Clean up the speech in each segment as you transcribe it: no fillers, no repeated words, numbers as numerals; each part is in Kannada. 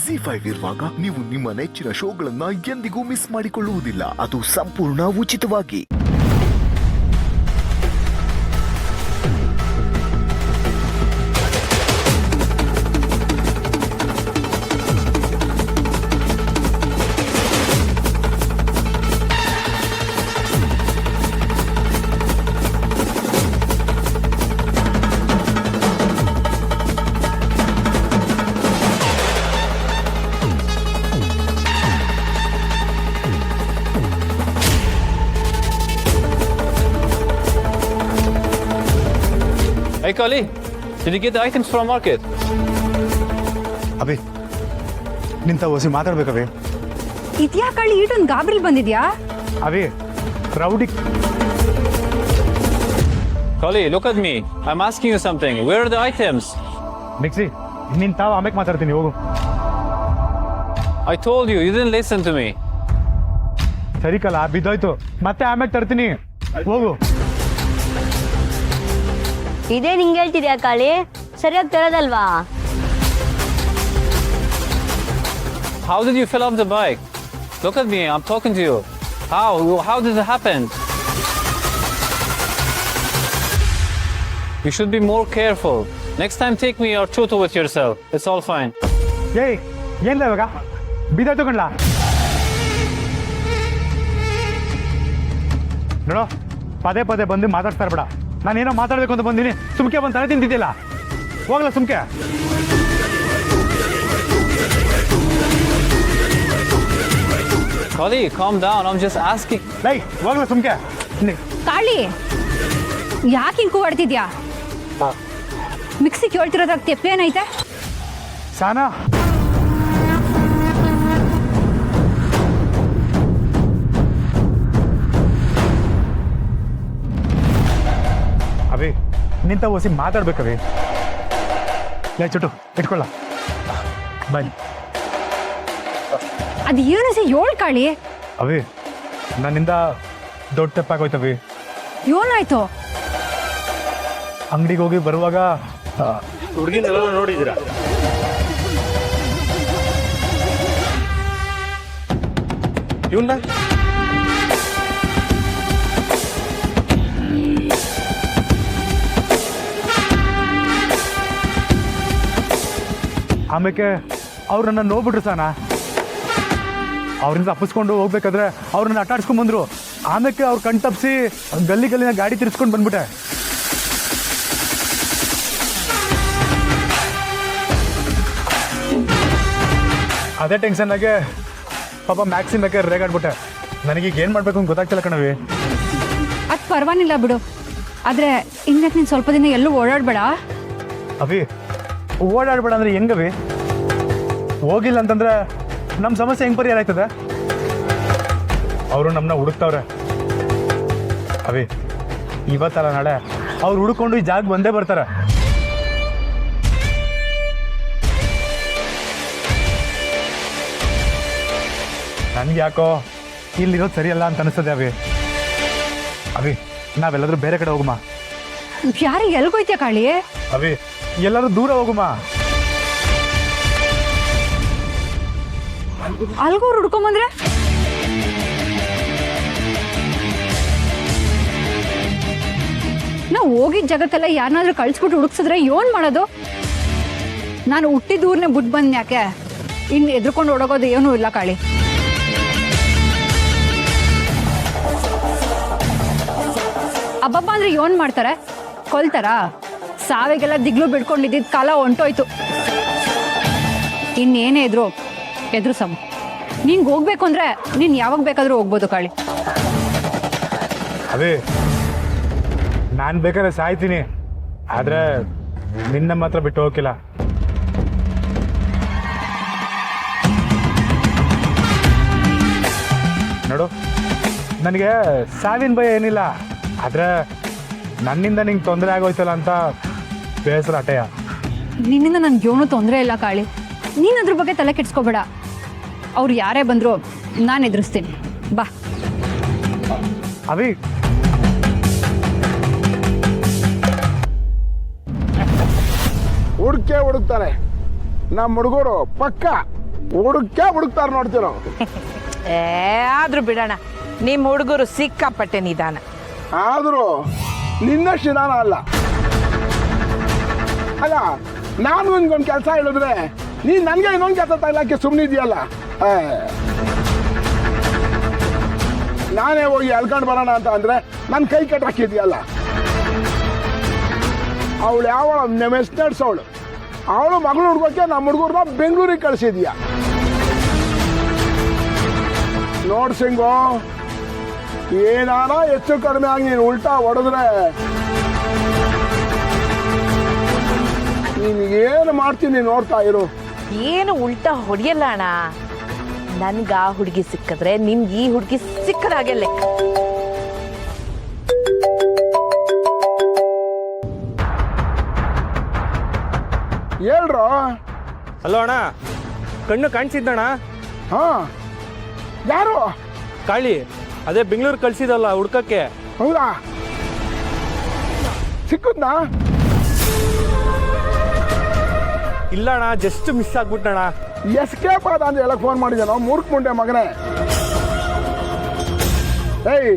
ZEE5 ಇರುವಾಗ ನೀವು ನಿಮ್ಮ ನೆಚ್ಚಿನ ಶೋಗಳನ್ನ ಎಂದಿಗೂ ಮಿಸ್ ಮಾಡಿಕೊಳ್ಳುವುದಿಲ್ಲ. ಅದು ಸಂಪೂರ್ಣ ಉಚಿತವಾಗಿ. Hey Kali, did you get the items from market? Abhi ನಿಂತ ಓಸಿ ಮಾತಾಡ್ಬೇಕವಿ. ಇದ್ಯಾ ಕಳ್ಳಿ ಈಟೊಂದು ಗಾಬರಿಲ್ ಬಂದಿದ್ಯಾ? ಅವಿ rowdy. Kali, look at me. I'm asking you something. Where are the items? Mixie ನಿಂತಾವ ಆಮೇಲೆ ಮಾತಾಡ್ತೀನಿ ಹೋಗು. I told you, you didn't listen to me. ಸರಿ ಕಲ ಬಿದ್ದೋಯ್ತು, ಮತ್ತೆ ಆಮೇಲೆ ತರ್ತೀನಿ ಹೋಗು. ಇದೇ ನಿಂಗೆ ಹೇಳ್ತಿದ್ಯಾ ಕಾಳಿ, ಸರಿಯಾಗಿ ತರೋದಲ್ವಾ? How did you fill up the bike? Look at me, I'm talking to you. How did it happen? You should be more careful. Next time take me or tutu with yourself. It's all fine. ಏಯ್ ಏನ್ಲ ಇವಾಗ ಬಿದ್ದೋಯ್ತು ಕಣ್ಲ. ನೋಡೋ ಪದೇ ಪದೇ ಬಂದು ಮಾತಾಡ್ತಾ ಇರ್ಬೇಡ. ನಾನೇನೋ ಮಾತಾಡ್ಬೇಕು ಅಂತ ಬಂದೀನಿ, ಸುಮ್ಕೆ ಬಂದು ತಲೆ ತಿಂತಿದ್ದಿಲ್ಲ. ಹೋಗ್ಲ ಸುಮ್ಕೆ. Kali, calm down. I'm just asking. ಲೈ ಹೋಗ್ಲ ಸುಮ್ಕೆ. ಕಾಳಿ ಯಾಕೆ ಹಿಂಗ್ ಕೂಗಾಡ್ತಿದ್ಯಾ? ಮಿಕ್ಸಿ ಕೇಳ್ತಿರೋದಾಗ ತೆಪ್ಪೆ ಏನೈತೆ? ಸಾನಾ ಅವಿ ನಿಂತ ಓಸಿ ಮಾತಾಡ್ಬೇಕವಿ. ಲೈ ಚುಟ್ಟು ಇಟ್ಕೊಳ್ಳ ಬನ್ನಿ. ಅದು ಏನು ಸಿ ಏಳು ಕಾಳಿ? ಅವಿ ನನ್ನಿಂದ ದೊಡ್ಡ ತೆಪ್ಪಾಗೋಯ್ತವಿ. ಏನಾಯ್ತು? ಅಂಗಡಿಗೆ ಹೋಗಿ ಬರುವಾಗ ಹುಡುಗಿನೆಲ್ಲ ನೋಡಿದ್ದೀರಾ? ಇವನ್ನ ಆಮೇಲೆ ಅವ್ರು ನನ್ನ ನೋಡ್ಬಿಟ್ರು ಸಾನ. ಅವ್ರಿಂದ ತಪ್ಪಿಸ್ಕೊಂಡು ಹೋಗ್ಬೇಕಾದ್ರೆ ಅವ್ರನ್ನ ಅಟ್ಟಾಡ್ಸ್ಕೊಂಡ್ ಬಂದ್ರು. ಆಮೇಲೆ ಅವ್ರು ಕಣ್ ತಪ್ಪಿಸಿ ಗಲ್ಲಿನ ಗಾಡಿ ತಿರ್ಸ್ಕೊಂಡು ಬಂದ್ಬಿಟ್ಟೆ. ಅದೇ ಟೆನ್ಷನ್ನಾಗೆ ಪಾಪ ಮ್ಯಾಕ್ಸಿನ್ ಬೇಕಾದ್ರೆ ರೇಗಾಡ್ಬಿಟ್ಟೆ. ನನಗೀಗ ಏನು ಮಾಡ್ಬೇಕು ಅಂತ ಗೊತ್ತಾಗ್ತಿಲ್ಲ ಕಣವಿ. ಅದು ಪರವಾಗಿಲ್ಲ ಬಿಡು, ಆದರೆ ಇನ್ಯಾಕೆ ನೀನು ಸ್ವಲ್ಪ ದಿನ ಎಲ್ಲೂ ಓಡಾಡಬೇಡ. ಅವಿ ಓಡಾಡ್ಬೇಡ ಅಂದ್ರೆ ಹೆಂಗವಿ? ಹೋಗಿಲ್ಲ ಅಂತಂದ್ರೆ ನಮ್ಮ ಸಮಸ್ಯೆ ಹೆಂಗೆ ಪರಿಹಾರ ಆಯ್ತದೆ? ಅವರು ನಮ್ಮನ್ನ ಹುಡುಕ್ತವ್ರೆ ಅವಿ. ಇವತ್ತಲ್ಲ ನಾಳೆ ಅವ್ರು ಹುಡುಕೊಂಡು ಈ ಜಾಗ ಬಂದೇ ಬರ್ತಾರೆ. ನನ್ಗೆ ಯಾಕೋ ಇಲ್ಲಿರೋದು ಸರಿಯಲ್ಲ ಅಂತ ಅನಿಸ್ತದೆ ಅವಿ. ಅವಿ ನಾವೆಲ್ಲಾದ್ರೂ ಬೇರೆ ಕಡೆ ಹೋಗುಮ. ಯಾರಿಗೆ ಎಲ್ಗೋಯ್ತೀಯ ಕಾಳಿ? ಅವಿ ಎಲ್ಲರೂ ದೂರ ಹೋಗುಮ. ಅಲ್ಗೂ ಹುಡ್ಕೊಂಬಂದ್ರೆ ನಾವು ಹೋಗಿದ್ದ ಜಗತ್ತೆಲ್ಲ ಯಾರನ್ನಾದ್ರೂ ಕಳ್ಸ್ಬಿಟ್ಟು ಹುಡುಕ್ಸಿದ್ರೆ ಏನ್ ಮಾಡೋದು? ನಾನು ಹುಟ್ಟಿದ ಊರ್ನೇ ಬಿಟ್ಟು ಬಂದ್ ಯಾಕೆ ಇನ್ನು ಎದ್ರುಕೊಂಡು ಓಡೋಗೋದು ಏನೂ ಇಲ್ಲ ಕಾಳಿ. ಅಬ್ಬಬ್ಬ ಅಂದ್ರೆ ಏನ್ ಮಾಡ್ತಾರೆ? ಕೊಲ್ತಾರ? ಸಾವಿಗೆಲ್ಲ ದಿಗ್ಲು ಬಿಡ್ಕೊಂಡಿದ್ದ ಕಾಲ ಹೊಂಟೋಯ್ತು. ಇನ್ನೇನೇ ಎದ್ರು ಸಮ. ನಿಂಗೆ ಹೋಗ್ಬೇಕು ಅಂದ್ರೆ ನೀನ್ ಯಾವಾಗ ಬೇಕಾದ್ರೂ ಹೋಗ್ಬೋದು ಕಾಳಿ. ಅದೇ ನಾನು ಬೇಕಾದ್ರೆ ಸಾಯ್ತೀನಿ, ಆದ್ರೆ ನಿನ್ನ ಮಾತ್ರ ಬಿಟ್ಟು ಹೋಗಿಲ್ಲ. ನೋಡು ನನಗೆ ಸಾವಿನ ಭಯ ಏನಿಲ್ಲ, ಆದ್ರೆ ನನ್ನಿಂದ ನಿಂಗೆ ತೊಂದರೆ ಆಗೋಯ್ತಲ್ಲ ಅಂತ ಬೇಸರ ಅಟೆಯ. ನಿನ್ನಿಂದ ನನ್ಗೆ ಏನೂ ತೊಂದರೆ ಇಲ್ಲ ಕಾಳಿ, ನೀನು ಅದ್ರ ಬಗ್ಗೆ ತಲೆ ಕೆಡ್ಸ್ಕೋಬೇಡ. ಅವ್ರು ಯಾರೇ ಬಂದ್ರು ನಾನು ಎದುರಿಸ್ತೀನಿ, ಬಾ. ಅವಿ ಹುಡುಕ್ತಾರೆ ನಮ್ಮ ಹುಡುಗರು ಪಕ್ಕ. ಹುಡುಕ್ತಾರ ನೋಡ್ತೀರೋ. ಆದ್ರೂ ಬಿಡೋಣ, ನಿಮ್ಮ ಹುಡುಗರು ಸಿಕ್ಕಾಪಟ್ಟೆ ನಿಧಾನ. ಆದರೂ ನಿನ್ನಷ್ಟು ನಿಧಾನ ಅಲ್ಲ. ಅಲ್ಲ, ನಾನು ನಿನ್ಗೊಂದು ಕೆಲಸ ಹೇಳಿದ್ರೆ ನೀನು ನನಗೆ ಇನ್ನೊಂದು ಕೆಲಸ ತಗೊಳ್ಳೋಕ್ಕೆ ಸುಮ್ಮನೆ ಇದೆಯಲ್ಲ. ನಾನೇ ಹೋಗಿ ಎಳ್ಕೊಂಡು ಬರೋಣ ಅಂತ ಅಂದರೆ ನನ್ನ ಕೈ ಕಟ್ಟಾಕಿದೆಯಲ್ಲ. ಅವಳು ಯಾವ ಮೆಸ್ ನಡ್ಸವಳು, ಅವಳು ಮಗಳು ಹುಡ್ಕೋಕ್ಕೆ ನಮ್ಮ ಹುಡುಗರನ್ನ ಬೆಂಗಳೂರಿಗೆ ಕಳಿಸಿದ್ಯಾ. ನೋಡ್ ಸಿಂಗು, ಏನಾರ ಹೆಚ್ಚು ಕಡಿಮೆ ಆಗಿ ನೀನು ಉಲ್ಟಾ ಹೊಡೆದ್ರೆ ನೀನು ಏನು ಮಾಡ್ತೀನಿ ನೋಡ್ತಾ ಇರು. ಏನು ಉಲ್ಟಾ ಹೊಡಿಯಲ್ಲ ಅಣ್ಣ. ನನ್ಗ ಆ ಹುಡುಗಿ ಸಿಕ್ಕಿದ್ರೆ ನಿಮ್ಗೆ ಈ ಹುಡುಗಿ ಸಿಕ್ಕದಾಗೆ ಲೆಕ್ಕ. ಹೇಳ್ರೋ. ಹಲೋ ಅಣ್ಣ, ಕಣ್ಣು ಕಾಣಿಸಿದ್ದಣ್ಣ. ಹಾ, ಯಾರು? ಕಾಳಿ, ಅದೇ ಬೆಂಗಳೂರು ಕಳ್ಸಿದಲ್ಲ ಹುಡ್ಕಕ್ಕೆ. ಹೌದಾ? ಸಿಕ್ಕುದ್ನಾ? ಇಲ್ಲ ಅಣ್ಣ, ಜಸ್ಟ್ ಮಿಸ್ ಆಗ್ಬಿಟ್ಟಣ. ಎಸ್ಕೇಪ್ ಆದ ಅಂತ ಹೇಳಕ್ ಫೋನ್ ಮಾಡಿದ್ದೇನೋ ಮೂರ್ಖ ಮುಂಡೆ ಮಗನೇ. ಏಯ್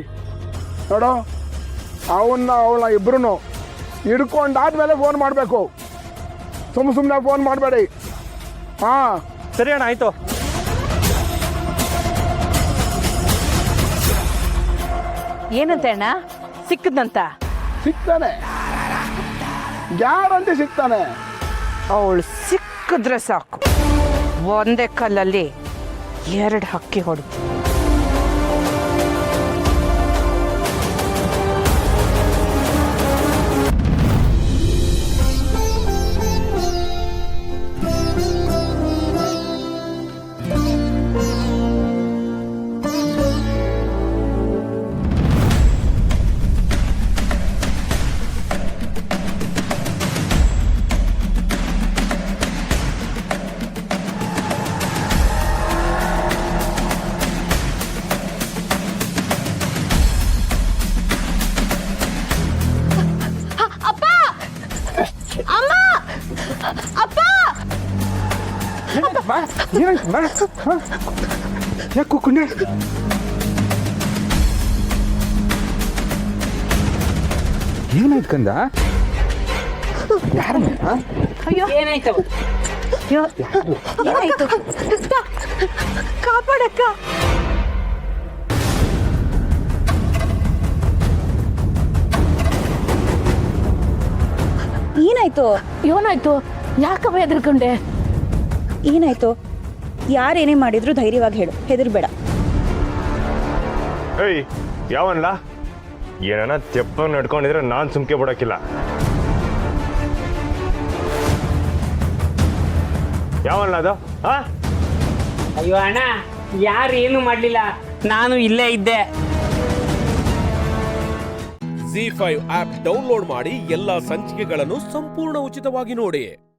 ನೋಡು, ಅವಳನ್ನ ಇಬ್ರು ಹಿಡ್ಕೊಂಡಾದ್ಮೇಲೆ ಫೋನ್ ಮಾಡಬೇಕು. ಸುಮ್ಮನೆ ಫೋನ್ ಮಾಡಬೇಡಿ. ಹಾ ಸರಿ ಅಣ್ಣ, ಆಯ್ತು. ಏನಂತೆ ಅಣ್ಣ, ಸಿಕ್ಕದಂತ? ಸಿಗ್ತಾನೆ, ಗ್ಯಾರಂಟಿ ಸಿಗ್ತಾನೆ. ಅವಳು ಸಿಕ್ಕಿದ್ರೆ ಸಾಕು, ಒಂದೇ ಕಲ್ಲಲ್ಲಿ 2 ಹಕ್ಕಿ ಹೊಡೆದು. ಯಾಕೆ ಕುಂಡೆ? ಏನಾಯ್ತು ಕಂದ? ಏನಾಯ್ತು? ಏನಾಯ್ತು? ಕಾಪಾಡಕ್ಕ. ಏನಾಯ್ತು? ಏನಾಯ್ತು? ಯಾಕವ ಹೆದರ್ಕೊಂಡೆ? ಏನಾಯ್ತು? ಯಾರೇನೇ ಮಾಡಿದ್ರು ಧೈರ್ಯವಾಗಿ ಹೇಳು, ಹೆದರ್ಬೇಡ. ಏಯ್, ಯಾವನ್ಲ ಏನಾನ ತೆಪ್ಪ ನಡ್ಕೊಂಡಿದ್ರೆ ನಾನು ಸುಮ್ಕೆ ಬಿಡೋಕ್ಕಿಲ್ಲ. ಯಾವನ್ಲ ಅದು? ಅಯ್ಯೋ ಅಣ್ಣ, ಯಾರು ಏನು ಮಾಡ್ಲಿಲ್ಲ, ನಾನು ಇಲ್ಲೇ ಇದ್ದೆ. ZEE5 ಆಪ್ ಡೌನ್ಲೋಡ್ ಮಾಡಿ ಎಲ್ಲಾ ಸಂಚಿಕೆಗಳನ್ನು ಸಂಪೂರ್ಣ ಉಚಿತವಾಗಿ ನೋಡಿ.